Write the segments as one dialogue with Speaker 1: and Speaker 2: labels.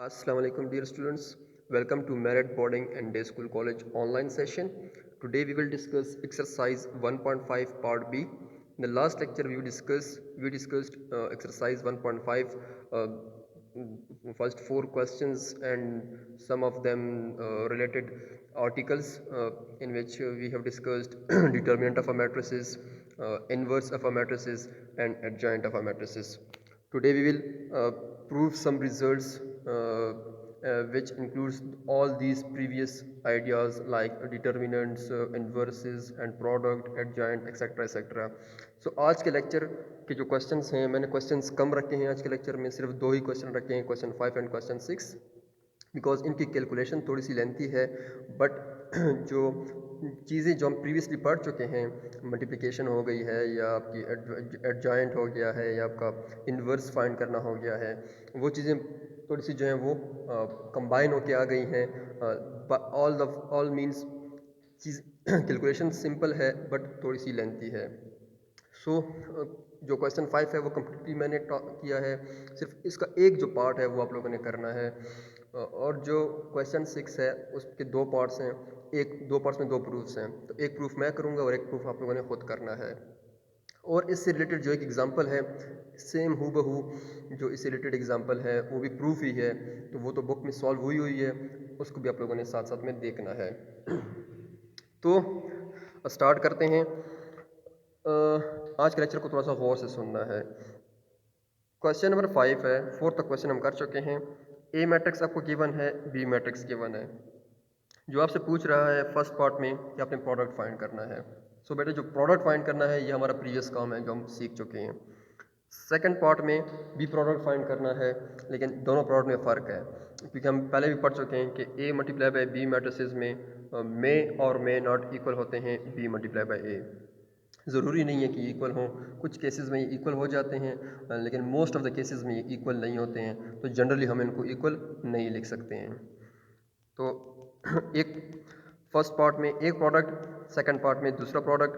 Speaker 1: Assalamu alaikum dear students. Welcome to Merit Boarding and Day School College online session. Today we will discuss exercise 1.5 part B. In the last lecture we discussed exercise 1.5 uh, first four questions and some of them related articles in which we have discussed determinant of a matrices, inverse of a matrices and adjoint of a matrices. Today we will prove some results which includes all these previous ideas like determinants, inverses and product, adjoint, etc. etc. So आज के lecture के जो questions हैं मैंने questions कम रखे हैं आज के लेक्चर में सिर्फ दो ही क्वेश्चन रखे हैं क्वेश्चन 5 एंड क्वेश्चन 6 बिकॉज इनकी कैलकुलेशन थोड़ी सी लेंथी है बट जो चीज़ें जो हम प्रीवियसली पढ़ चुके हैं मल्टीप्लिकेशन हो गई है या आपकी एडजॉइंट हो गया है या आपका इन्वर्स फाइंड करना हो गया है वो चीज़ें थोड़ी सी जो हैं वो कंबाइन होके आ गई हैं ऑल मीन्स चीज़ कैलकुलेशन सिंपल है बट थोड़ी सी लेंथी है सो जो क्वेश्चन 5 है वो कम्प्लीटली मैंने किया है सिर्फ इसका एक जो पार्ट है वो आप लोगों ने करना है और जो क्वेश्चन 6 है उसके दो पार्ट्स हैं दो पार्ट्स में दो प्रूफ्स हैं तो एक प्रूफ मैं करूँगा और एक प्रूफ आप लोगों ने खुद करना है और इससे रिलेटेड जो एक एग्जांपल है सेम हूबहू जो इससे रिलेटेड एग्जांपल है वो भी प्रूफ ही है तो वो तो बुक में सॉल्व हुई है उसको भी आप लोगों ने साथ साथ में देखना है तो स्टार्ट करते हैं आज के लेक्चर को थोड़ा सा गौर से सुनना है क्वेश्चन नंबर 5 है फोर्थ तक क्वेश्चन हम कर चुके हैं ए मैट्रिक्स आपको गिवन है बी मैट्रिक्स गिवन है जो आपसे पूछ रहा है फर्स्ट पार्ट में कि आपने प्रोडक्ट फाइंड करना है सो बेटा जो प्रोडक्ट फाइंड करना है ये हमारा प्रीवियस काम है जो हम सीख चुके हैं सेकंड पार्ट में बी प्रोडक्ट फाइंड करना है लेकिन दोनों प्रोडक्ट में फ़र्क है क्योंकि हम पहले भी पढ़ चुके हैं कि A multiply by B matrices में मे और मे नॉट इक्वल होते हैं बी मल्टीप्लाई बाई ए ज़रूरी नहीं है कि इक्वल हों कुछ केसेस में ये इक्वल हो जाते हैं लेकिन मोस्ट ऑफ द केसेस में ये इक्वल नहीं होते हैं तो जनरली हम इनको इक्वल नहीं लिख सकते हैं तो एक फर्स्ट पार्ट में एक प्रोडक्ट सेकंड पार्ट में दूसरा प्रोडक्ट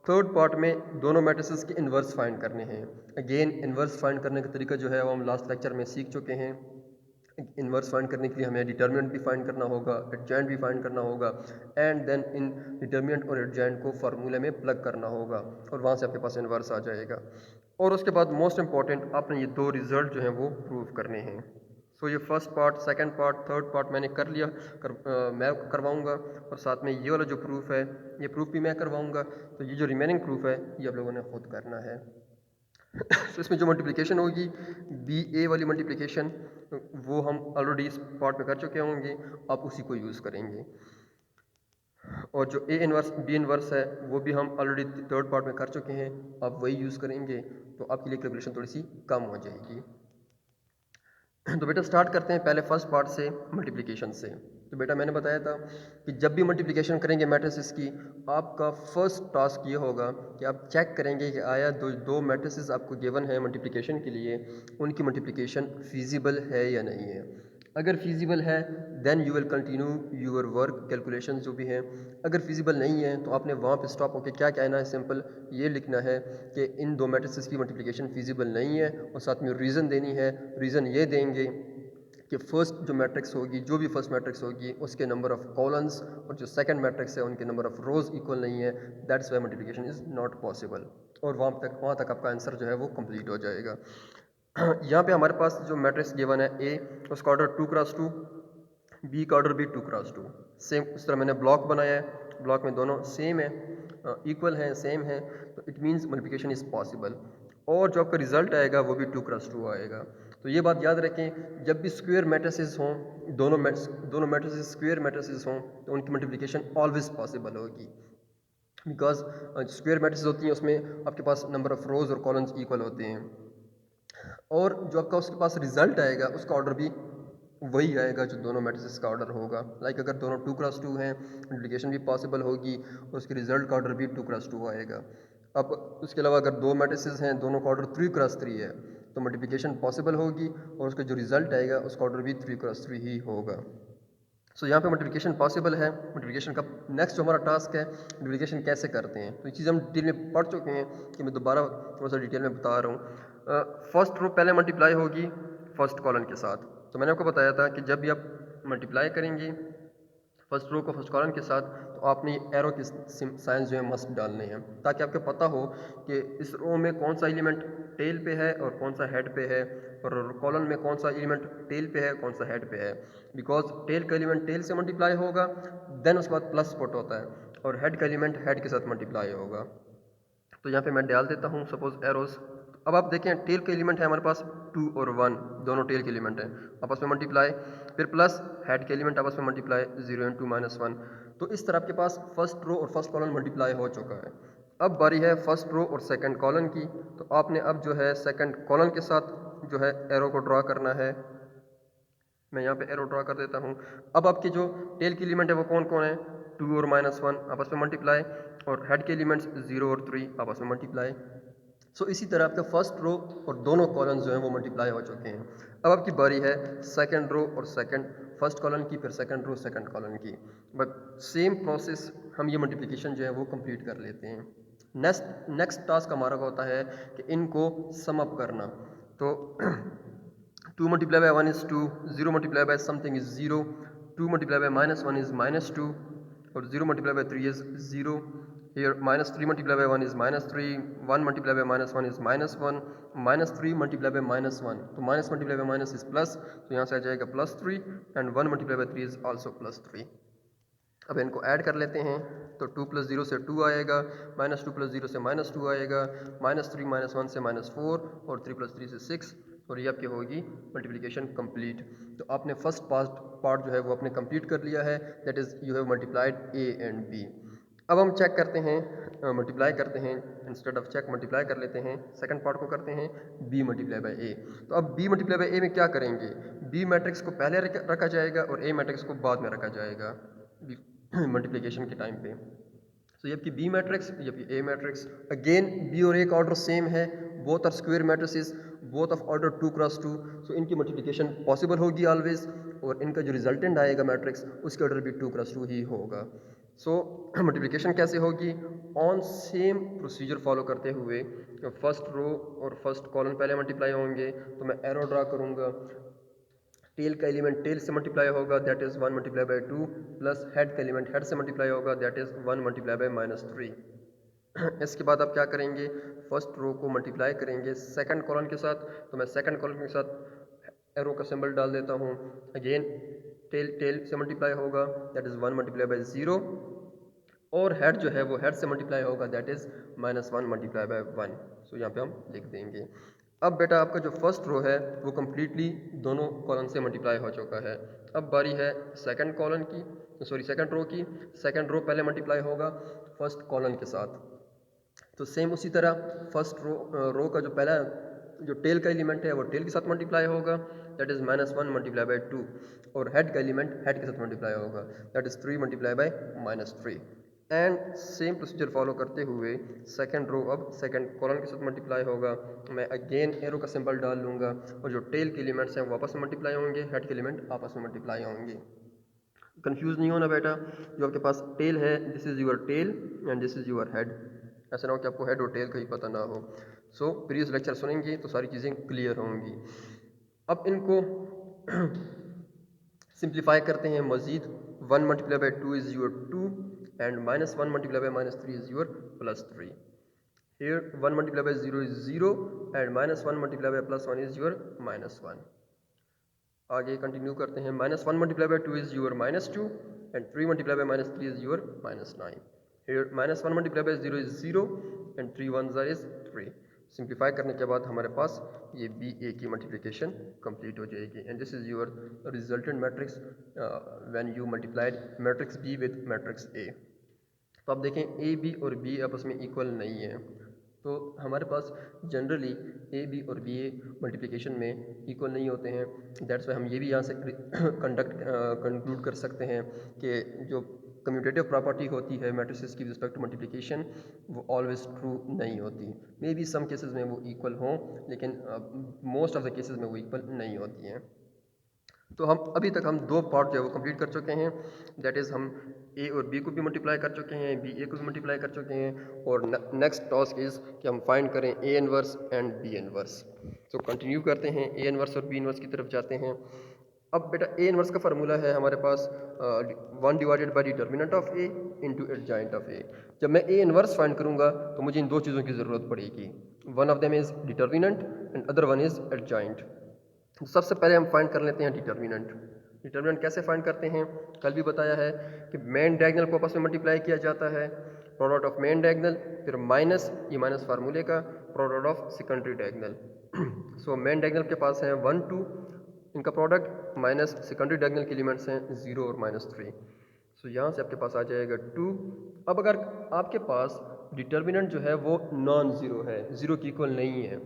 Speaker 1: थर्ड पार्ट में दोनों मैट्रिसेस के इन्वर्स फाइंड करने हैं अगेन इन्वर्स फाइंड करने का तरीका जो है वो हम लास्ट लेक्चर में सीख चुके हैं इन्वर्स फाइंड करने के लिए हमें डिटर्मिनेंट भी फाइंड करना होगा एडजॉइंट भी फाइंड करना होगा एंड देन इन डिटर्मिनेंट और एडजॉइंट को फार्मूले में प्लग करना होगा और वहाँ से आपके पास इन्वर्स आ जाएगा और उसके बाद मोस्ट इंपॉर्टेंट आपने ये दो रिजल्ट जो हैं वो प्रूव करने हैं सो ये first part second part third part मैंने कर लिया मैं करवाऊंगा और साथ में ये वाला जो प्रूफ है ये प्रूफ भी मैं करवाऊंगा तो ये जो रिमेनिंग प्रूफ है ये आप लोगों ने खुद करना है तो इसमें जो मल्टीप्लिकेशन होगी बी ए वाली मल्टीप्लिकेशन वो हम ऑलरेडी इस पार्ट में कर चुके होंगे आप उसी को यूज़ करेंगे और जो ए इन्वर्स बी इन्वर्स है वो भी हम ऑलरेडी थर्ड पार्ट में कर चुके हैं आप वही यूज़ करेंगे तो आपके लिए कैलकुलेशन थोड़ी सी कम हो जाएगी तो बेटा स्टार्ट करते हैं पहले फर्स्ट पार्ट से मल्टीप्लिकेशन से तो बेटा मैंने बताया था कि जब भी मल्टीप्लिकेशन करेंगे मैट्रिसेस की आपका फर्स्ट टास्क ये होगा कि आप चेक करेंगे कि आया दो मैट्रिसेस आपको गिवन है मल्टीप्लिकेशन के लिए उनकी मल्टीप्लिकेशन फिजिबल है या नहीं है अगर फिजिबल है then you will continue your work calculation जो भी हैं अगर फिजिबल नहीं है तो आपने वहाँ पे स्टॉप होकर क्या कहना है सिंपल ये लिखना है कि इन दो मैट्रिसेस की मल्टीप्लिकेशन फिजिबल नहीं है और साथ में रीज़न देनी है रीज़न ये देंगे कि फर्स्ट जो मैट्रिक्स होगी जो भी फर्स्ट मैट्रिक्स होगी उसके नंबर ऑफ कॉलम्स और जो सेकंड मैट्रिक्स है उनके नंबर ऑफ रोज इक्वल नहीं है that's why multiplication is not possible और वहाँ तक आपका आंसर जो है वो कंप्लीट हो जाएगा यहाँ पे हमारे पास जो मैट्रिक्स गिवन है ए उसका ऑर्डर 2x2 बी का ऑर्डर भी 2x2 सेम उस तरह मैंने ब्लॉक बनाया है ब्लॉक में दोनों सेम है इक्वल है सेम है तो it means multiplication is possible और जो आपका रिजल्ट आएगा वो भी 2x2 आएगा तो ये बात याद रखें जब भी स्क्वायर मैट्रिसेस हों दोनों मैट्रिसेस स्क्वायर मैट्रिसेस हों तो उनकी मल्टीप्लिकेशन ऑलवेज पॉसिबल होगी बिकॉज स्क्वायर मैट्रिसेस होती हैं उसमें आपके पास नंबर ऑफ रोज और कॉलम्स इक्वल होते हैं और जो आपका उसके पास रिजल्ट आएगा उसका ऑर्डर भी वही आएगा जो दोनों मैट्रिसेस का ऑर्डर होगा लाइक अगर दोनों 2x2 हैं मल्टीप्लिकेशन भी पॉसिबल होगी और उसके रिजल्ट का ऑर्डर भी 2x2 आएगा अब उसके अलावा अगर दो मैट्रिसेस हैं दोनों का ऑर्डर 3x3 है तो मल्टीप्लिकेशन पॉसिबल होगी और उसका जो रिजल्ट आएगा उसका ऑर्डर भी 3x3 ही होगा सो यहाँ पे मल्टीप्लिकेशन पॉसिबल है मल्टीप्लिकेशन का नेक्स्ट जो हमारा टास्क है मल्टीप्लिकेशन कैसे करते हैं तो ये चीज़ हम डिटेल में पढ़ चुके हैं कि मैं दोबारा थोड़ा सा डिटेल में बता रहा हूँ फर्स्ट रो पहले मल्टीप्लाई होगी फर्स्ट कॉलम के साथ तो मैंने आपको बताया था कि जब भी आप मल्टीप्लाई करेंगे फर्स्ट रो को फर्स्ट कॉलम के साथ, तो आपने एरो के साइंस जो है मस्ट डालने हैं, ताकि आपको पता हो कि इस रो में कौन सा एलिमेंट टेल पे है और कौन सा हेड पे है, और कॉलम में कौन सा एलिमेंट टेल पे है कौन सा हेड पे है। बिकॉज टेल का एलिमेंट टेल से मल्टीप्लाई होगा, देन उसके बाद प्लस पुट होता है, और हेड का एलिमेंट हेड के साथ मल्टीप्लाई होगा। तो यहाँ पे मैं डाल देता हूँ सपोज एरोस। अब आप देखें टेल के एलिमेंट है हमारे पास 2 और 1, दोनों टेल के एलिमेंट हैं, आपस में मल्टीप्लाई, फिर प्लस हेड के एलिमेंट आपस में मल्टीप्लाई 0 × 2 - 1। तो इस तरह आपके पास फर्स्ट रो और फर्स्ट कॉलम मल्टीप्लाई हो चुका है। अब बारी है फर्स्ट रो और सेकंड कॉलम की। तो आपने अब जो है सेकंड कॉलम के साथ जो है एरो को ड्रा करना है। मैं यहाँ पे एरो ड्रा कर देता हूँ। अब आपके जो टेल के एलिमेंट है वो कौन कौन है, 2 और -1 आपस में मल्टीप्लाई, और हेड के एलिमेंट्स 0 और 3 आपस में मल्टीप्लाई। सो इसी तरह आपका फर्स्ट रो और दोनों कॉलम्स जो हैं वो मल्टीप्लाई हो चुके हैं। अब आपकी बारी है सेकंड रो और सेकंड फर्स्ट कॉलम की, फिर सेकंड रो सेकंड कॉलम की। बट सेम प्रोसेस हम ये मल्टीप्लिकेशन जो है वो कंप्लीट कर लेते हैं। नेक्स्ट टास्क हमारा होता है कि इनको सम अप करना। तो 2 multiplied by 1 is 2, 0 multiplied by something is 0, 2 multiplied by -1 is -2, or 0 multiplied by 3 is 0. Here -3 multiplied by 1 is -3, 1 multiplied by -1 is -1, -3 multiplied by -1, तो minus multiplied by minus is plus, तो यहाँ से आ जाएगा +3, and 1 multiplied by 3 is also +3। अब इनको add कर लेते हैं, तो 2 + 0 से 2 आएगा, -2 + 0 से -2 आएगा, -3 -1 से -4, और 3 + 3 से 6, और ये आपकी होगी मल्टीप्लिकेशन कंप्लीट। तो आपने फर्स्ट पार्ट जो है वो आपने कंप्लीट कर लिया है, that is you have multiplied A and B. अब हम चेक करते हैं, मल्टीप्लाई करते हैं, इंस्टेड ऑफ चेक मल्टीप्लाई कर लेते हैं, सेकंड पार्ट को करते हैं बी मल्टीप्लाई बाय ए। तो अब बी मल्टीप्लाई बाय ए में क्या करेंगे, बी मैट्रिक्स को पहले रखा जाएगा और ए मैट्रिक्स को बाद में रखा जाएगा मल्टीप्लिकेशन के टाइम पे। तो ये आपकी बी मैट्रिक्स, ये आपकी ए मैट्रिक्स। अगेन बी और ए का ऑर्डर सेम है, both are square matrices, both of order 2 × 2, so इनकी मल्टीप्लिकेशन पॉसिबल होगी ऑलवेज, और इनका जो रिजल्टेंट आएगा मैट्रिक्स उसके ऑर्डर भी 2 × 2 ही होगा। सो मल्टीप्लिकेशन कैसे होगी, ऑन सेम प्रोसीजर फॉलो करते हुए फर्स्ट रो और फर्स्ट कॉलम पहले मल्टीप्लाई होंगे, तो मैं एरो ड्रा करूँगा। टेल का एलिमेंट टेल से मल्टीप्लाई होगा, दैट इज़ 1 × 2, प्लस हेड का एलिमेंट हेड से मल्टीप्लाई होगा, दैट इज़ 1 × -3। इसके बाद आप क्या करेंगे, फर्स्ट रो को मल्टीप्लाई करेंगे सेकंड कॉलम के साथ, तो मैं सेकंड कॉलम के साथ एरो का सिंबल डाल देता हूँ। अगेन टेल से मल्टीप्लाई होगा, दैट इज़ 1 × 0, और हेड जो है वो हेड से मल्टीप्लाई होगा, दैट इज़ -1 × 1। सो यहाँ पे हम लिख देंगे। अब बेटा आपका जो फर्स्ट रो है वो कम्प्लीटली दोनों कॉलम से मल्टीप्लाई हो चुका है। अब बारी है सेकंड कॉलम की, सॉरी सेकंड रो की। सेकंड रो पहले मल्टीप्लाई होगा फर्स्ट कॉलम के साथ, तो सेम उसी तरह फर्स्ट रो का जो पहला जो टेल का एलिमेंट है वो टेल के साथ मल्टीप्लाई होगा, दैट इज़ -1 × 2, और हेड का एलिमेंट हेड के साथ मल्टीप्लाई होगा, that is 3 × -3। And same procedure follow करते हुए सेकंड रो अब सेकंड कॉलम के साथ मल्टीप्लाई होगा। मैं अगेन एरो का सिंबल डाल लूँगा, और जो टेल के एलिमेंट्स हैं वो आपस में मल्टीप्लाई होंगे, हेड के एलिमेंट आपस में मल्टीप्लाई होंगे। कंफ्यूज नहीं होना बेटा, जो आपके पास टेल है this is your tail and this is your head, ऐसा ना हो कि आपको हेड और टेल का ही पता ना हो। सो प्रीवियस लेक्चर सुनेंगे तो सारी चीज़ें क्लियर होंगी। अब इनको सिंप्लीफाई करते हैं मज़ीद। 1 × 2 is your 2, and -1 × -3 is your +3. Here 1 × 0 is 0, and -1 × +1 is your -1. आगे कंटिन्यू करते हैं, -1 × 2 is your -2, and 3 × -3 is your -9. Here -1 × 0 is 0, and 3 1s is 3. Simplify करने के बाद हमारे पास ये बी ए की मल्टीप्लिकेशन कंप्लीट हो जाएगी, and this is your resultant matrix when you multiplied matrix be with matrix A. तो आप देखें ए बी और बी आपस में इक्वल नहीं है, तो हमारे पास जनरली ए बी और बी ए मल्टीप्लिकेशन में इक्वल नहीं होते हैं। दैट्स वाई हम ये भी यहाँ से कंक्लूड कर सकते हैं कि जो कम्यूटेटिव प्रॉपर्टी होती है मैट्रिसेस की रिस्पेक्ट टू मल्टीप्लिकेशन वो ऑलवेज ट्रू नहीं होती। मे बी सम केसेस में वो इक्वल हों, लेकिन मोस्ट ऑफ द केसेस में वो इक्वल नहीं होती हैं। तो हम अभी तक हम 2 पार्ट जो है वो कंप्लीट कर चुके हैं, दैट इज़ हम ए और बी को भी मल्टीप्लाई कर चुके हैं, बी ए को भी मल्टीप्लाई कर चुके हैं, और नेक्स्ट टास्क इज़ कि हम फाइंड करें A inverse and B inverse. तो कंटिन्यू करते हैं, ए इनवर्स और बी इनवर्स की तरफ जाते हैं। अब बेटा ए इनवर्स का फार्मूला है हमारे पास 1 divided by determinant of A into adjoint of A. जब मैं ए इनवर्स फाइंड करूंगा तो मुझे इन दो चीज़ों की ज़रूरत पड़ेगी, one of them is determinant and other one is adjoint. सबसे पहले हम फाइंड कर लेते हैं डिटर्मिनेंट। डिटर्मिनेंट कैसे फाइंड करते हैं, कल भी बताया है कि मेन डायगोनल को आपस में मल्टीप्लाई किया जाता है, प्रोडक्ट ऑफ मेन डायगोनल, फिर माइनस, ये माइनस फार्मूले का, product of secondary diagonal. So main diagonal के पास है 1 2, इनका प्रोडक्ट, माइनस सेकेंडरी डायगोनल के एलिमेंट्स हैं 0 और -3। सो यहाँ से आपके पास आ जाएगा 2। अब अगर आपके पास डिटर्मिनेंट जो है वो नॉन ज़ीरो है, ज़ीरो की इक्वल नहीं है,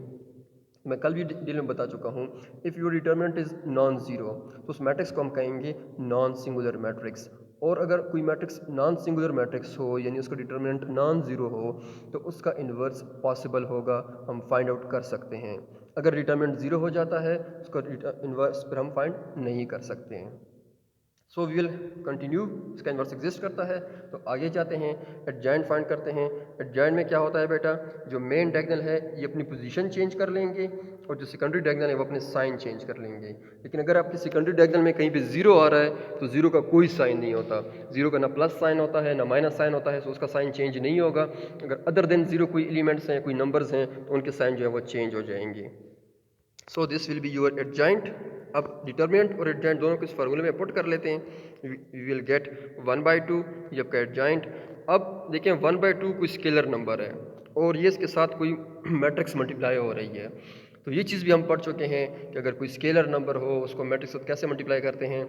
Speaker 1: मैं कल भी डिटेल में बता चुका हूँ, if your determinant is non zero तो उस मैट्रिक्स को हम कहेंगे नॉन सिंगुलर मैट्रिक्स। और अगर कोई मैट्रिक्स नॉन सिंगुलर मैट्रिक्स हो, यानी उसका डिटर्मिनेंट नॉन ज़ीरो हो, तो उसका इन्वर्स पॉसिबल होगा, हम फाइंड आउट कर सकते हैं। अगर डिटर्मिनेंट ज़ीरो हो जाता है उसका इन्वर्स फिर हम फाइंड नहीं कर सकते हैं। सो वी विल कंटिन्यू, इसका इन्वर्स एग्जिस्ट करता है तो आगे जाते हैं, एडजॉइंट फाइंड करते हैं। एडजॉइंट में क्या होता है बेटा, जो मेन डायगोनल है ये अपनी पोजीशन चेंज कर लेंगे और जो सेकेंडरी डायगोनल है वो अपने साइन चेंज कर लेंगे। लेकिन अगर आपके सेकेंडरी डायगोनल में कहीं पे जीरो आ रहा है तो जीरो का कोई साइन नहीं होता, जीरो का ना प्लस साइन होता है ना माइनस साइन होता है, तो उसका साइन चेंज नहीं होगा। अगर अदर देन जीरो कोई एलिमेंट्स हैं, कोई नंबर्स हैं, तो उनके साइन जो है वो चेंज हो जाएंगे। So this will be your adjoint. अब डिटर्मिनेंट और एडजॉइंट दोनों को इस फार्मूले में पुट कर लेते हैं, वी विल गेट 1/2, ये आपका एडजॉइंट। अब देखें 1/2 कोई स्केलर नंबर है और ये इसके साथ कोई मैट्रिक्स मल्टीप्लाई हो रही है, तो ये चीज़ भी हम पढ़ चुके हैं कि अगर कोई स्केलर नंबर हो उसको मैट्रिक्स के साथ कैसे मल्टीप्लाई करते हैं।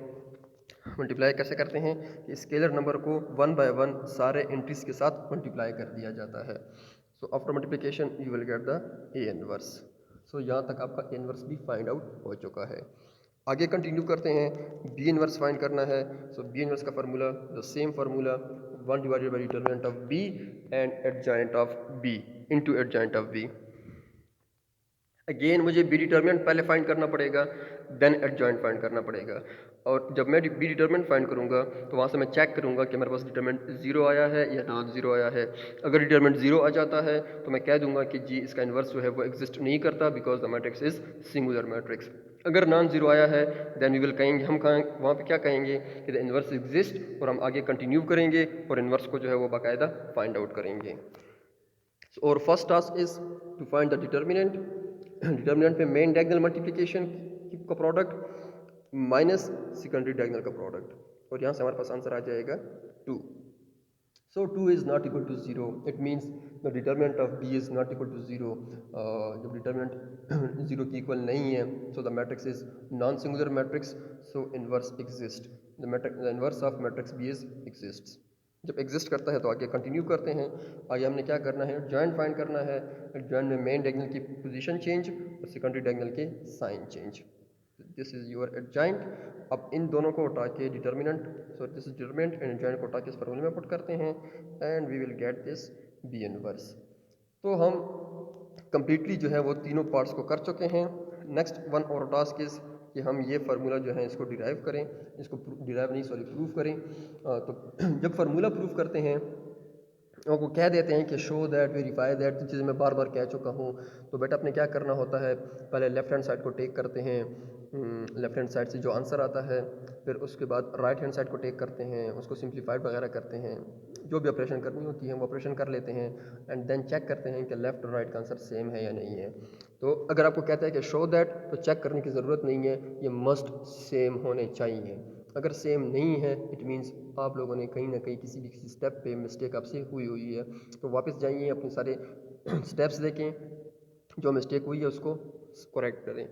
Speaker 1: मल्टीप्लाई कैसे करते हैं कि स्केलर नंबर को 1 बाय 1 सारे एंट्रीज के साथ मल्टीप्लाई कर दिया जाता है। So after multiplication you will get the A inverse. So यहाँ तक आपका ए इनवर्स भी फाइंड आउट हो चुका है। आगे कंटिन्यू करते हैं, बी इनवर्स फाइंड करना है। सो बी इनवर्स का formula the same formula, 1 divided by determinant of B and adjoint of B into adjoint of B. Again मुझे बी डिटर्मिनेंट पहले फाइंड करना पड़ेगा, देन एडजॉइंट फाइंड करना पड़ेगा। और जब मैं बी डिटर्मिनेंट फाइंड करूंगा तो वहाँ से मैं चेक करूंगा कि मेरे पास डिटर्मिनेंट जीरो आया है या नॉन जीरो आया है। अगर डिटर्मिनेंट जीरो आ जाता है तो मैं कह दूंगा कि जी इसका इन्वर्स जो है वो एग्जिस्ट नहीं करता, because the matrix is singular matrix. अगर नॉन जीरो आया है देन वी विल कहेंगे, हम वहाँ पे क्या कहेंगे कि द इन्वर्स एग्जिस्ट, और हम आगे कंटिन्यू करेंगे और इन्वर्स को जो है वो बाकायदा फाइंड आउट करेंगे। और first task is to find the determinant. Determinant पे मेन डायगोनल मल्टीप्लिकेशन का प्रोडक्ट माइनस सेकेंडरी डायगोनल का प्रोडक्ट, और यहाँ से हमारे पास आंसर आ जाएगा 2। So 2 is not equal to 0, it means the determinant of B is not equal to 0। जब डिटर्मिनेंट 0 की इक्वल नहीं है so the matrix is non singular matrix, so inverse exist, the inverse of matrix B is exist. जब exist करता है तो आगे continue करते हैं। आगे हमने क्या करना है, जॉइंट फाइंड करना है। जॉइंट में मेन डायगोनल की पोजीशन चेंज और सेकेंडरी डायगोनल के sign change. This is your adjoint. अब इन दोनों को उठा के determinant, so this is determinant and adjoint को उठा के इस फार्मूले में पुट करते हैं and we will get this B inverse. तो हम कंप्लीटली जो है वो तीनों पार्ट्स को कर चुके हैं। नेक्स्ट वन और टास्क इज कि हम ये फार्मूला जो है इसको डिराइव करें, इसको डिराइव नहीं सॉरी प्रूव करें। तो जब फार्मूला प्रूव करते हैं और वो कह देते हैं कि शो दैट वेरीफाई दैट, जो चीज़ें मैं बार बार कह चुका हूँ, तो बेटा अपने क्या करना होता है, पहले लेफ्ट हैंड साइड को टेक करते हैं, लेफ्ट हैंड साइड से जो आंसर आता है, फिर उसके बाद राइट हैंड साइड को टेक करते हैं, उसको सिंप्लीफाइड वगैरह करते हैं, जो भी ऑपरेशन करनी होती है वो ऑपरेशन कर लेते हैं एंड देन चेक करते हैं कि लेफ्ट और राइट का आंसर सेम है या नहीं है। तो अगर आपको कहता है कि शो दैट, तो चेक करने की ज़रूरत नहीं है, ये मस्ट सेम होने चाहिए। अगर सेम नहीं है इट मीन्स आप लोगों ने कहीं ना कहीं किसी स्टेप पे मिस्टेक आपसे हुई है, तो वापस जाइए अपने सारे स्टेप्स देखें, जो मिस्टेक हुई है उसको करेक्ट करें।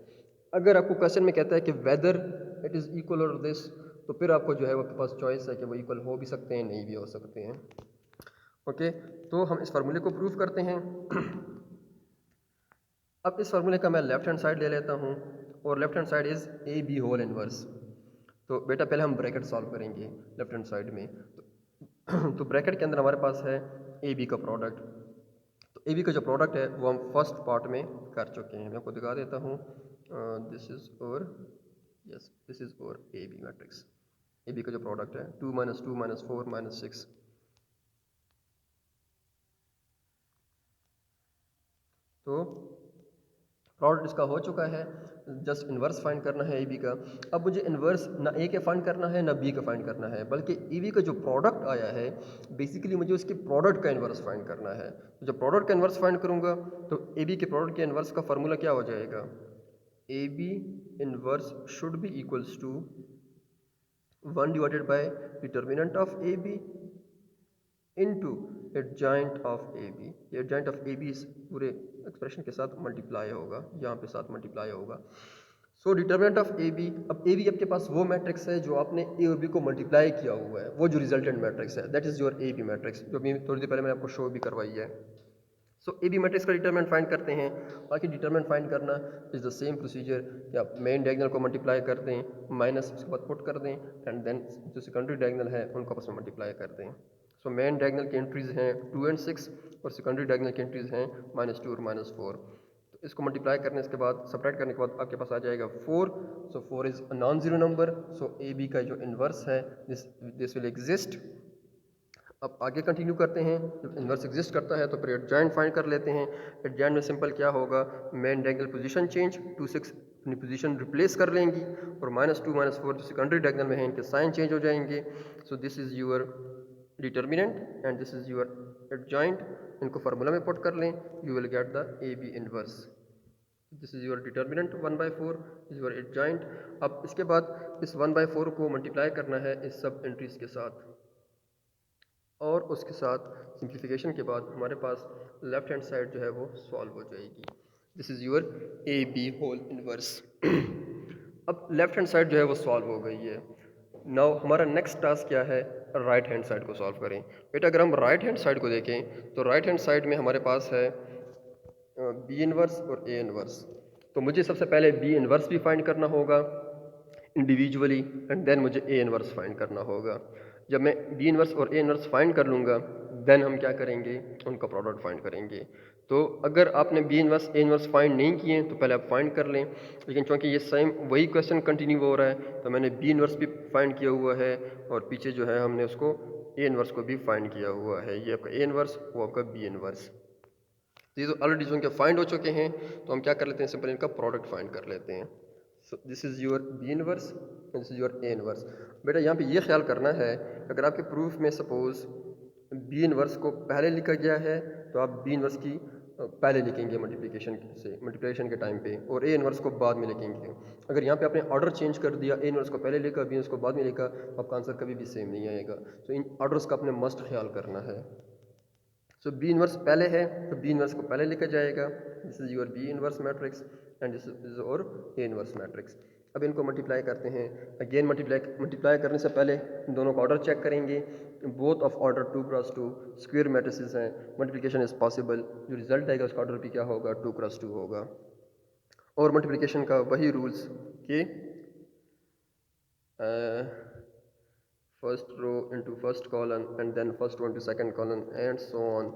Speaker 1: अगर आपको क्वेश्चन में कहता है कि वेदर इट इज़ इक्वल और दिस, तो फिर आपको जो है वो आपके पास चॉइस है कि वो इक्वल हो भी सकते हैं नहीं भी हो सकते हैं। ओके, तो हम इस फार्मूले को प्रूव करते हैं। अब इस फार्मूले का मैं लेफ्ट हैंड साइड ले लेता हूँ और left hand side is A B whole inverse. तो बेटा पहले हम ब्रैकेट सॉल्व करेंगे लेफ्ट हैंड साइड में। तो ब्रैकेट के अंदर हमारे पास है ए बी का प्रोडक्ट। तो ए बी का जो प्रोडक्ट है वो हम फर्स्ट पार्ट में कर चुके हैं, मैं आपको दिखा देता हूँ। This is your yes this is your A B matrix. A B का जो प्रोडक्ट है 2 - 2 - 4 - 6। तो प्रोडक्ट इसका हो चुका है, जस्ट इन्वर्स फाइंड करना है ए बी का। अब मुझे इन्वर्स ना ए का फाइंड करना है ना बी का फाइंड करना है, बल्कि ए बी का जो प्रोडक्ट आया है बेसिकली मुझे उसके प्रोडक्ट का इन्वर्स फाइंड करना है। तो जब प्रोडक्ट का इन्वर्स फाइंड करूँगा तो ए बी के प्रोडक्ट के इन्वर्स का फार्मूला क्या हो जाएगा, A B inverse should be equals to 1 divided by determinant of A B into adjoint of A B. Adjoint of A B इस पूरे एक्सप्रेशन के साथ मल्टीप्लाई होगा, यहाँ पे साथ मल्टीप्लाई होगा। So determinant of A B, अब ए बी आपके पास वो मैट्रिक्स है जो आपने ए और बी को मल्टीप्लाई किया हुआ है, वो जो रिजल्टेंट मैट्रिक्स है that is your A B matrix, जो अभी थोड़ी देर पहले मैंने आपको शो भी करवाई है। सो ए बी मैट्रिक्स का डिटरमिनेंट फाइंड करते हैं। बाकी डिटरमिनेंट फाइंड करना इज द सेम प्रोसीजर कि आप मेन डायगोनल को मल्टीप्लाई कर दें, माइनस उसके बाद पुट कर दें, एंड देन जो सेकेंडरी डायगोनल है उनको आपस में मल्टीप्लाई कर दें। सो मेन डायगोनल की एंट्रीज हैं 2 और 6 और सेकेंडरी डायगोनल की एंट्रीज हैं -2 और -4। तो इसको मल्टीप्लाई करने के बाद सब्ट्रैक्ट करने के बाद आपके पास आ जाएगा 4। So 4 is a non zero number. So A B का जो इन्वर्स है दिस विल एग्जिस्ट। अब आगे कंटिन्यू करते हैं। जब इन्वर्स एग्जिस्ट करता है तो फिर एडजॉइंट फाइंड कर लेते हैं। एडजॉइंट में सिंपल क्या होगा, मेन डायगोनल पोजीशन चेंज 2 6 अपनी पोजीशन रिप्लेस कर लेंगी और -2 -4 जो सेकेंडरी डायगोनल में है इनके साइन चेंज हो जाएंगे। So this is your determinant and this is your adjoint. इनको फार्मूला में पुट कर लें, you will get the A B inverse. This is your determinant 1/4 is your adjoint. अब इसके बाद इस 1/4 को मल्टीप्लाई करना है इस सब एंट्रीज के साथ, और उसके साथ सिंप्लीफिकेशन के बाद हमारे पास लेफ्ट हैंड साइड जो है वो सॉल्व हो जाएगी। This is your A B whole inverse. अब लेफ्ट हैंड साइड जो है वो सॉल्व हो गई है। नाउ हमारा नेक्स्ट टास्क क्या है, राइट हैंड साइड को सॉल्व करें। बेटा अगर हम राइट हैंड साइड को देखें तो राइट हैंड साइड में हमारे पास है बी इनवर्स और ए इनवर्स। तो मुझे सबसे पहले बी इनवर्स भी फाइंड करना होगा इंडिविजुअली, एंड देन मुझे ए इनवर्स फाइंड करना होगा। जब मैं बी इनवर्स और ए इनवर्स फाइंड कर लूँगा देन हम क्या करेंगे, उनका प्रोडक्ट फाइंड करेंगे। तो अगर आपने B inverse A inverse find नहीं किए तो पहले आप फाइंड कर लें, लेकिन चूँकि ये सेम वही क्वेश्चन कंटिन्यू हो रहा है तो मैंने बी इनवर्स भी फाइंड किया हुआ है और पीछे जो है हमने उसको ए इनवर्स को भी फाइंड किया हुआ है। ये आपका ए इनवर्स, वो आपका बी इनवर्स। ये तो ऑलरेडी जो इनके फाइंड हो चुके हैं तो हम क्या कर लेते हैं, सिंपल इनका प्रोडक्ट फाइंड कर लेते हैं। So this is your B inverse and this is your A inverse. बेटा यहाँ पे ये ख्याल करना है, अगर आपके प्रूफ में सपोज बी इनवर्स को पहले लिखा गया है तो आप बी इनवर्स की पहले लिखेंगे मल्टीप्लिकेशन के टाइम पे, और ए इनवर्स को बाद में लिखेंगे। अगर यहाँ पे आपने ऑर्डर चेंज कर दिया, ए इनवर्स को पहले लिखा बी इनवर्स को बाद में लिखा, तो आपका आंसर कभी भी सेम नहीं आएगा। तो इन ऑर्डर्स का आपने मस्ट ख्याल करना है। सो बी इनवर्स पहले है तो बी इनवर्स को पहले लिखा जाएगा, this is your B inverse matrix and this is your A inverse matrix. अब इनको मल्टीप्लाई करते हैं। अगेन मल्टीप्लाई करने से पहले इन दोनों का ऑर्डर चेक करेंगे, both of order 2x2 square matrices हैं, मल्टीप्लिकेशन इज पॉसिबल। जो रिजल्ट आएगा उसका ऑर्डर भी क्या होगा, 2x2 होगा। और मल्टीप्लिकेशन का वही रूल्स कि first row into first column and then first row into second column and so on.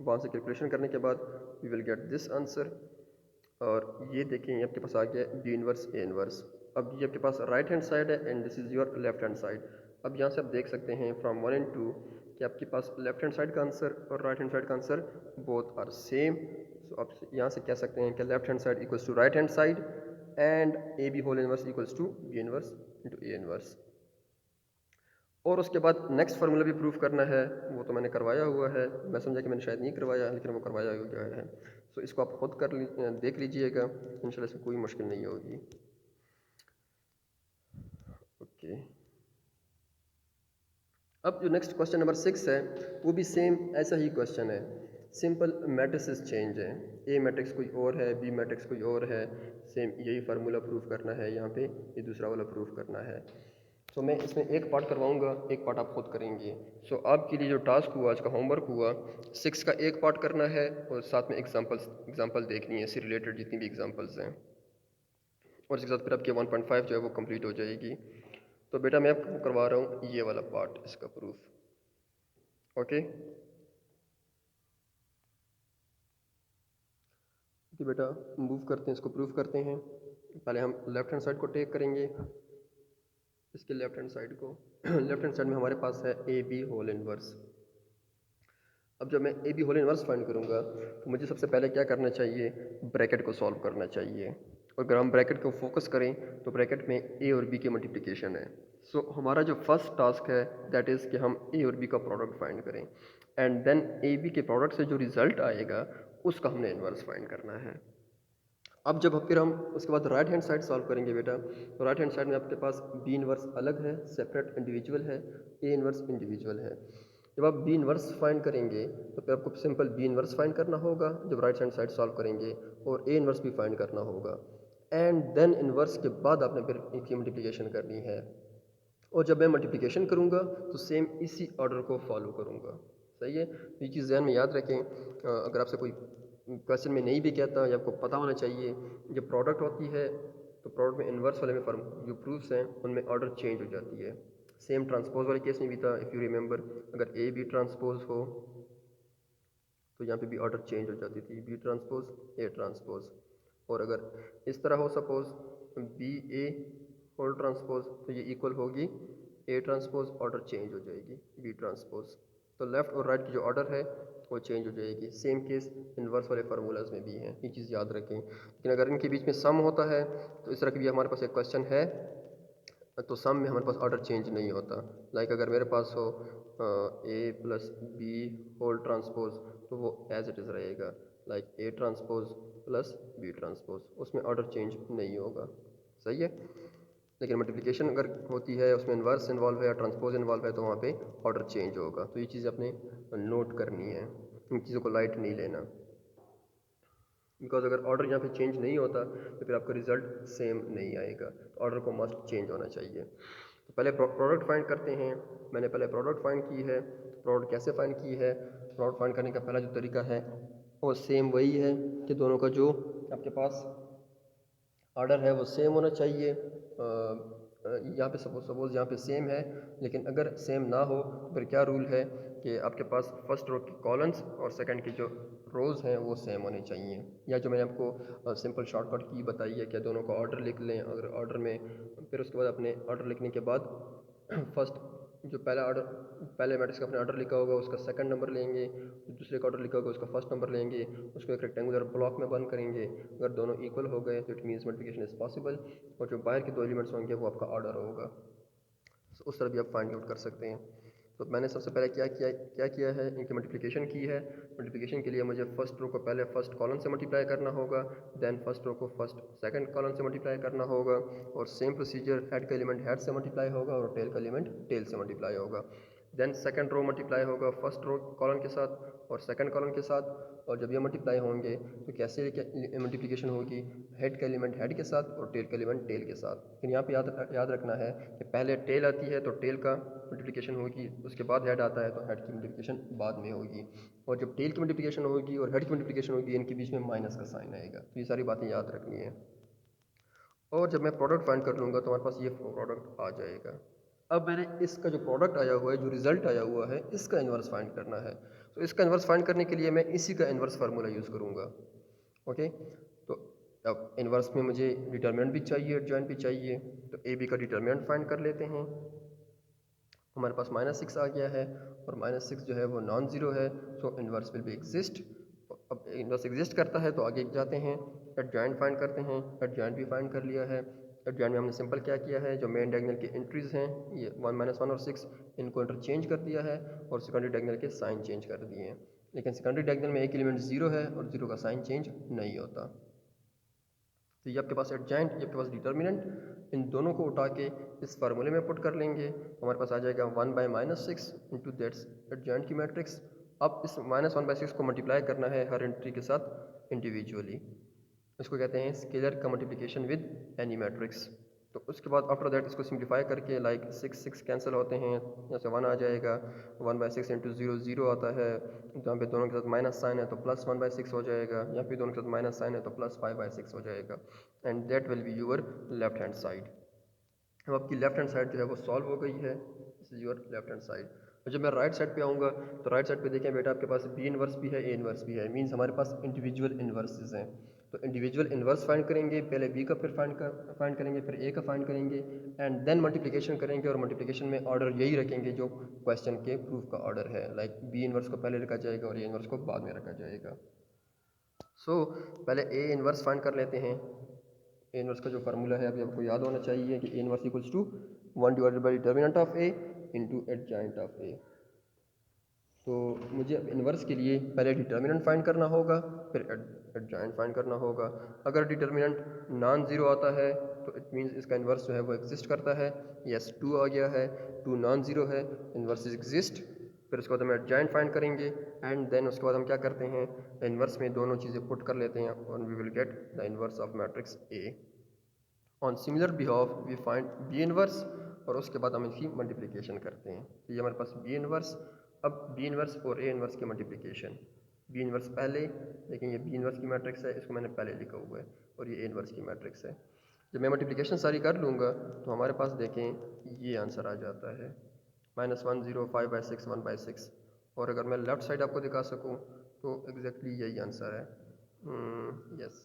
Speaker 1: वहाँ से कैलकुलेशन करने के बाद we will get this answer. और ये देखें ये आपके पास आ गया बी इनवर्स ए इनवर्स। अब ये आपके पास राइट हैंड साइड है and this is your left hand side. अब यहाँ से आप देख सकते हैं फ्रॉम 1 and 2 कि आपके पास लेफ्ट हैंड साइड का आंसर और राइट हैंड साइड का answer both are same. So आप यहाँ से कह सकते हैं कि left hand side equals to right hand side and A B whole inverse equals to B inverse into A inverse. और उसके बाद नेक्स्ट फार्मूला भी प्रूफ करना है, वो तो मैंने करवाया हुआ है, मैं समझा कि मैंने शायद नहीं करवाया लेकिन वो करवाया हुआ है। सो इसको आप खुद देख लीजिएगा, इंशाल्लाह इसमें कोई मुश्किल नहीं होगी। ओके, अब जो नेक्स्ट क्वेश्चन नंबर 6 है वो भी सेम ऐसा ही क्वेश्चन है। सिंपल मैट्रिसेस चेंज है, ए मैट्रिक्स कोई और है, बी मैट्रिक्स कोई और है, सेम यही फार्मूला प्रूफ करना है, यहाँ पे ये दूसरा वाला प्रूफ करना है। सो मैं इसमें एक पार्ट करवाऊंगा, एक पार्ट आप खुद करेंगे। सो आपके लिए जो टास्क हुआ, आज का होमवर्क हुआ, 6 का एक पार्ट करना है और साथ में एग्जांपल देखनी है, इससे रिलेटेड जितनी भी एग्जांपल्स हैं, और इसके साथ फिर आपकी 1.5 जो है वो कंप्लीट हो जाएगी। तो बेटा मैं आपको करवा रहा हूँ ये वाला पार्ट, इसका प्रूफ। ओके तो बेटा मूव करते हैं, इसको प्रूफ करते हैं। पहले हम लेफ्ट हैंड साइड को टेक करेंगे, इसके लेफ्ट हैंड साइड को लेफ्ट हैंड साइड में हमारे पास है ए बी होल इनवर्स। अब जब मैं A B whole inverse find करूँगा तो मुझे सबसे पहले क्या करना चाहिए, ब्रैकेट को सॉल्व करना चाहिए। और अगर हम ब्रैकेट को फोकस करें तो ब्रैकेट में ए और बी की मल्टीप्लिकेशन है। सो हमारा जो फर्स्ट टास्क है दैट इज़ कि हम ए और बी का प्रोडक्ट फाइंड करें, एंड देन ए बी के प्रोडक्ट से जो रिजल्ट आएगा उसका हमने इनवर्स फाइंड करना है। अब जब फिर हम उसके बाद राइट हैंड साइड सॉल्व करेंगे बेटा, तो राइट हैंड साइड में आपके पास बी इनवर्स अलग है, सेपरेट इंडिविजुअल है, ए इनवर्स इंडिविजुअल है। जब आप बी इनवर्स फाइंड करेंगे तो फिर आपको सिंपल बी इनवर्स फाइंड करना होगा जब राइट हैंड साइड सॉल्व करेंगे, और ए इनवर्स भी फाइंड करना होगा, एंड देन इनवर्स के बाद आपने फिर इनकी मल्टीप्लिकेशन करनी है। और जब मैं मल्टीप्लिकेशन करूँगा तो सेम इसी ऑर्डर को फॉलो करूँगा। सही है, तो ये चीज़ ध्यान में याद रखें। अगर आपसे कोई क्वेश्चन में नहीं भी कहता या आपको पता होना चाहिए, जब प्रोडक्ट होती है तो प्रोडक्ट में इन्वर्स वाले में फॉर्म जो प्रूफ्स हैं उनमें ऑर्डर चेंज हो जाती है। सेम ट्रांसपोज वाले केस में भी था, इफ़ यू रिमेंबर, अगर ए बी ट्रांसपोज हो तो यहाँ पे भी ऑर्डर चेंज हो जाती थी, बी ट्रांसपोज ए ट्रांसपोज। और अगर इस तरह हो सपोज बी ए होल ट्रांसपोज तो ये इक्वल होगी ए ट्रांसपोज, ऑर्डर चेंज हो जाएगी बी ट्रांसपोज। तो लेफ़्ट और राइट की जो ऑर्डर है वो चेंज हो जाएगी। सेम केस इन्वर्स वाले फार्मूलाज में भी है, ये चीज़ याद रखें। लेकिन अगर इनके बीच में सम होता है तो इस तरह की भी हमारे पास एक क्वेश्चन है, तो सम में हमारे पास ऑर्डर चेंज नहीं होता। लाइक अगर मेरे पास हो A plus B whole transpose तो वो एज इट इज़ रहेगा, like A transpose plus B transpose, उसमें ऑर्डर चेंज नहीं होगा। सही है, लेकिन मल्टीप्लिकेशन अगर होती है उसमें इन्वर्स इन्वॉल्व है या ट्रांसपोज इन्वॉल्व है तो वहाँ पे ऑर्डर चेंज होगा। तो ये चीज़ अपने नोट करनी है, इन चीज़ों को लाइट नहीं लेना, बिकॉज अगर ऑर्डर यहाँ पे चेंज नहीं होता तो फिर आपका रिजल्ट सेम नहीं आएगा। तो ऑर्डर को मस्ट चेंज होना चाहिए। तो पहले प्रोडक्ट फाइंड करते हैं। मैंने पहले प्रोडक्ट फाइंड की है। प्रोडक्ट कैसे फाइंड की है, प्रोडक्ट फाइंड करने का पहला जो तरीका है वो सेम वही है कि दोनों का जो आपके पास ऑर्डर है वो सेम होना चाहिए। यहाँ पे सपोज यहाँ पे सेम है, लेकिन अगर सेम ना हो तो फिर क्या रूल है कि आपके पास फर्स्ट रो की कॉलम्स और सेकंड की जो रोज़ हैं वो सेम होने चाहिए। या जो मैंने आपको सिंपल शॉर्टकट की बताई है कि दोनों का ऑर्डर लिख लें, अगर ऑर्डर में फिर उसके बाद अपने ऑर्डर लिखने के बाद फर्स्ट जो पहला ऑर्डर पहले मैट्रिक्स का अपने ऑर्डर लिखा होगा उसका सेकंड नंबर लेंगे, जो दूसरे का ऑर्डर लिखा होगा उसका फर्स्ट नंबर लेंगे, उसको एक रेक्टेंगुलर ब्लॉक में बंद करेंगे। अगर दोनों इक्वल हो गए तो it means multiplication is possible, और जो बाहर के दो एलिमेंट्स होंगे वो आपका ऑर्डर होगा। तो उस तरह भी आप फाइंड आउट कर सकते हैं। तो मैंने सबसे पहले क्या किया है, इनकी मल्टीप्लिकेशन की है। मल्टीप्लिकेशन के लिए मुझे फर्स्ट रो को पहले फर्स्ट कॉलम से मल्टीप्लाई करना होगा, देन फर्स्ट रो को फर्स्ट सेकंड कॉलम से मल्टीप्लाई करना होगा, और सेम प्रोसीजर हेड का एलिमेंट हेड से मल्टीप्लाई होगा और टेल का एलिमेंट टेल से मल्टीप्लाई होगा। देन सेकंड रो मल्टीप्लाई होगा फर्स्ट रो कॉलम के साथ और सेकंड कॉलम के साथ, और जब ये मल्टीप्लाई होंगे तो कैसे मल्टीप्लिकेशन होगी, हेड का एलिमेंट हेड के साथ और टेल का एलिमेंट टेल के साथ। लेकिन यहाँ पे याद रखना है कि पहले टेल आती है तो टेल का मल्टीप्लिकेशन होगी, उसके बाद हेड आता है तो हेड की मल्टीप्लिकेशन बाद में होगी, और जब टेल की मल्टीप्लिकेशन होगी और हेड की मल्टीप्लिकेशन होगी इनके बीच में माइनस का साइन आएगा। तो ये सारी बातें याद रखनी है। और जब मैं प्रोडक्ट फाइंड कर लूँगा तो हमारे पास ये प्रोडक्ट आ जाएगा। अब मैंने इसका जो प्रोडक्ट आया हुआ है, जो रिजल्ट आया हुआ है, इसका इन्वर्स फाइंड करना है। तो इसका इन्वर्स फाइंड करने के लिए मैं इसी का इन्वर्स फार्मूला यूज़ करूँगा। ओके, तो अब इन्वर्स में मुझे डिटर्मिनेंट भी चाहिए, एडजॉइंट भी चाहिए। तो ए बी का डिटर्मिनेंट फाइंड कर लेते हैं। हमारे पास -6 आ गया है, और -6 जो है वो नॉन ज़ीरो है, सो इन्वर्स विल बी एग्जिस्ट। अब इन्वर्स एग्जिस्ट करता है तो आगे जाते हैं, एडजॉइंट फाइंड करते हैं। एडजॉइंट भी फाइंड कर लिया है। एडजॉइंट में हमने सिंपल क्या किया है, जो मेन डायगोनल की एंट्रीज़ हैं ये 1 -1 और 6, इनको इंटरचेंज कर दिया है और सेकेंडरी डायगोनल के साइन चेंज कर दिए हैं। लेकिन सेकेंडरी डायगोनल में एक एलिमेंट ज़ीरो है और ज़ीरो का साइन चेंज नहीं होता। तो ये आपके पास एडजॉइंट, ये आपके पास डिटर्मिनेंट, इन दोनों को उठा के इस फार्मूले में पुट कर लेंगे। हमारे पास आ जाएगा 1/-6 इंटू दैट्स एडजॉइंट की मैट्रिक्स। अब इस -1/6 को मल्टीप्लाई करना है हर एंट्री के साथ इंडिविजुअली। इसको कहते हैं स्केलर का मल्टीप्लिकेशन विद एनी मैट्रिक्स। तो उसके बाद आफ्टर दैट इसको सिंप्लीफाई करके लाइक 6 कैंसिल होते हैं, यहाँ से 1 आ जाएगा, 1/6 इंटू 0 0 आता है, जहाँ पे दोनों के साथ माइनस साइन है तो प्लस 1/6 हो जाएगा, यहाँ पे दोनों के साथ माइनस साइन है तो प्लस 5/6 हो जाएगा, and that will be your left hand side. अब आपकी लेफ्ट हैंड साइड जो है वो सॉल्व हो गई है, this is your left hand side. और जब मैं राइट साइड पे आऊँगा तो राइट साइड पे देखें बेटा, आपके पास बी इनवर्स भी है, ए इनवर्स भी है, मीन्स हमारे पास इंडिविजुअल इन्वर्सेस हैं। तो इंडिविजुअल इन्वर्स फाइंड करेंगे, पहले बी का फिर फाइंड करेंगे, फिर ए का फाइंड करेंगे एंड देन मल्टीप्लिकेशन करेंगे, और मल्टीप्लिकेशन में ऑर्डर यही रखेंगे जो क्वेश्चन के प्रूफ का ऑर्डर है, लाइक बी इन्वर्स को पहले रखा जाएगा और ए इन्वर्स को बाद में रखा जाएगा। सो पहले ए इन्वर्स फाइंड कर लेते हैं। ए इन्वर्स का जो फार्मूला है अभी आपको याद होना चाहिए कि A inverse equals to 1 divided by determinant of A into adjoint of A. तो मुझे अब इन्वर्स के लिए पहले डिटर्मिनेंट फाइंड करना होगा, फिर एडजॉइंट फाइंड करना होगा। अगर डिटर्मिनेंट नॉन ज़ीरो आता है तो इट मीन्स इसका इन्वर्स जो है वो एग्जिस्ट करता है। यस 2 आ गया है, 2 नॉन ज़ीरो है, इन्वर्स एग्जिस्ट। फिर उसके बाद हम एडजॉइंट फाइंड करेंगे एंड देन उसके बाद हम क्या करते हैं, इन्वर्स में दोनों चीज़ें पुट कर लेते हैं और we will get the inverse of matrix A. On similar behalf we find B inverse और उसके बाद हम इसकी मल्टीप्लिकेशन करते हैं। तो ये हमारे पास बी इन्वर्स, अब बी इन्वर्स और ए इन्वर्स की मल्टीप्लिकेशन। बी इन्वर्स पहले, लेकिन ये बी इन्वर्स की मैट्रिक्स है, इसको मैंने पहले लिखा हुआ है, और ये ए इन्वर्स की मैट्रिक्स है। जब मैं मल्टीप्लिकेशन सारी कर लूँगा तो हमारे पास देखें ये आंसर आ जाता है -1 0 5 बाई 6 1 बाई 6। और अगर मैं लेफ़्ट साइड आपको दिखा सकूँ तो एग्जैक्टली यही आंसर है। Yes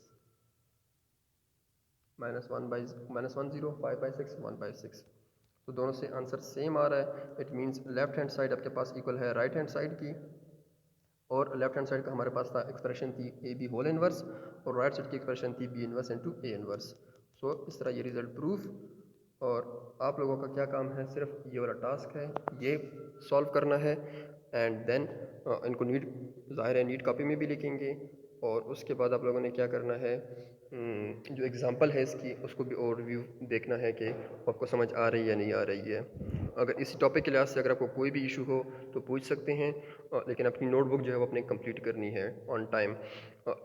Speaker 1: -1 0 5 by 6 1 by 6। तो दोनों से आंसर सेम आ रहा है। It means left hand side आपके पास इक्वल है राइट हैंड साइड की, और लेफ्ट हैंड साइड का हमारे पास था एक्सप्रेशन थी ए बी होल इनवर्स, और राइट साइड की एक्सप्रेशन थी B inverse into A inverse. So इस तरह ये रिजल्ट प्रूफ। और आप लोगों का क्या काम है, सिर्फ ये वाला टास्क है, ये सॉल्व करना है एंड देन इनको नीट, ज़ाहिर है नीट कॉपी में भी लिखेंगे, और उसके बाद आप लोगों ने क्या करना है, जो एग्ज़ाम्पल है इसकी उसको भी ओवरव्यू देखना है कि आपको समझ आ रही है या नहीं आ रही है। अगर इसी टॉपिक के लिहाज से अगर आपको कोई भी इशू हो तो पूछ सकते हैं, लेकिन अपनी नोटबुक जो है वो अपने कंप्लीट करनी है ऑन टाइम।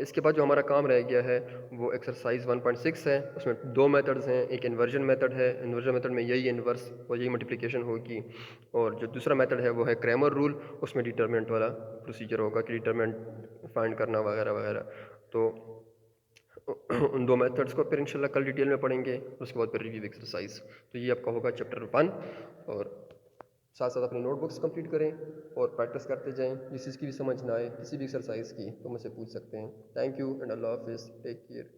Speaker 1: इसके बाद जो हमारा काम रह गया है वो एक्सरसाइज 1.6 है। उसमें दो मेथड्स हैं, एक इन्वर्जन मेथड है, इन्वर्जन मेथड में यही इन्वर्स और यही मल्टीप्लिकेशन होगी, और जो दूसरा मेथड है वो है क्रैमर रूल, उसमें डिटरमिनेंट वाला प्रोसीजर होगा कि डिटरमिनेंट फाइंड करना वगैरह वगैरह। तो उन दो मेथड्स को फिर इंशाल्लाह कल डिटेल में पढ़ेंगे, उसके बाद फिर रिव्यू एक्सरसाइज। तो ये आपका होगा चैप्टर 1, और साथ साथ अपनी नोटबुक्स कंप्लीट करें और प्रैक्टिस करते जाएं। जिस चीज़ की भी समझ ना आए किसी भी एक्सरसाइज की तो मुझसे पूछ सकते हैं। थैंक यू एंड अल्लाह हाफिज़, टेक केयर।